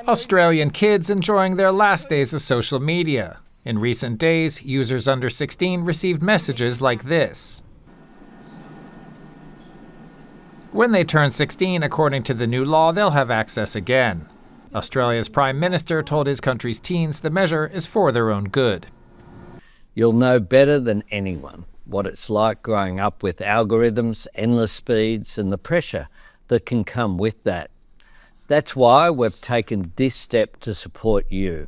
Australian kids enjoying their last days of social media. In recent days, users under 16 received messages like this. When they turn 16, according to the new law, they'll have access again. Australia's Prime Minister told his country's teens the measure is for their own good. You'll know better than anyone what it's like growing up with algorithms, endless speeds, and the pressure that can come with that. That's why we've taken this step to support you.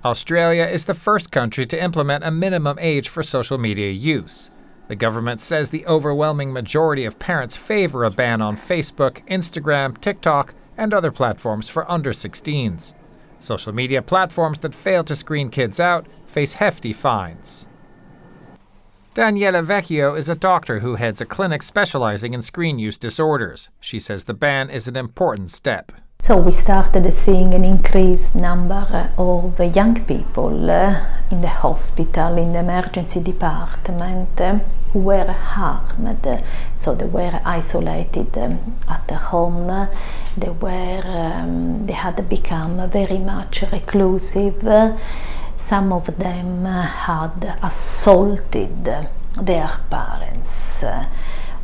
Australia is the first country to implement a minimum age for social media use. The government says the overwhelming majority of parents favor a ban on Facebook, Instagram, TikTok, and other platforms for under 16s. Social media platforms that fail to screen kids out face hefty fines. Daniela Vecchio is a doctor who heads a clinic specializing in screen use disorders. She says the ban is an important step. So we started seeing an increased number of young people in the hospital, in the emergency department, who were harmed. So they were isolated at home. They had become very much reclusive. Some of them had assaulted their parents.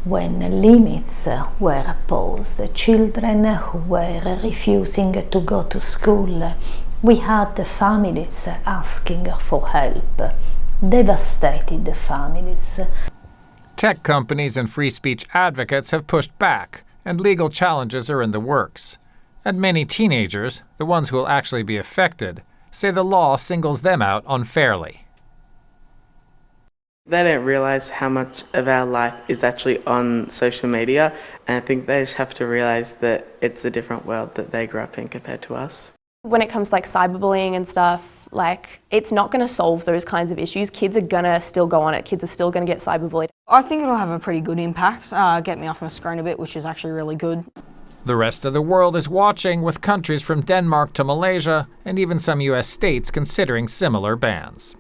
When limits were posed, children who were refusing to go to school, we had the families asking for help. Devastated families. Tech companies and free speech advocates have pushed back, and legal challenges are in the works. And many teenagers, the ones who will actually be affected, say the law singles them out unfairly. They don't realise how much of our life is actually on social media, and I think they just have to realise that it's a different world that they grew up in compared to us. When it comes to like cyberbullying and stuff, like it's not going to solve those kinds of issues. Kids are going to still go on it. Kids are still going to get cyberbullied. I think it'll have a pretty good impact, get me off my screen a bit, which is actually really good. The rest of the world is watching, with countries from Denmark to Malaysia and even some US states considering similar bans.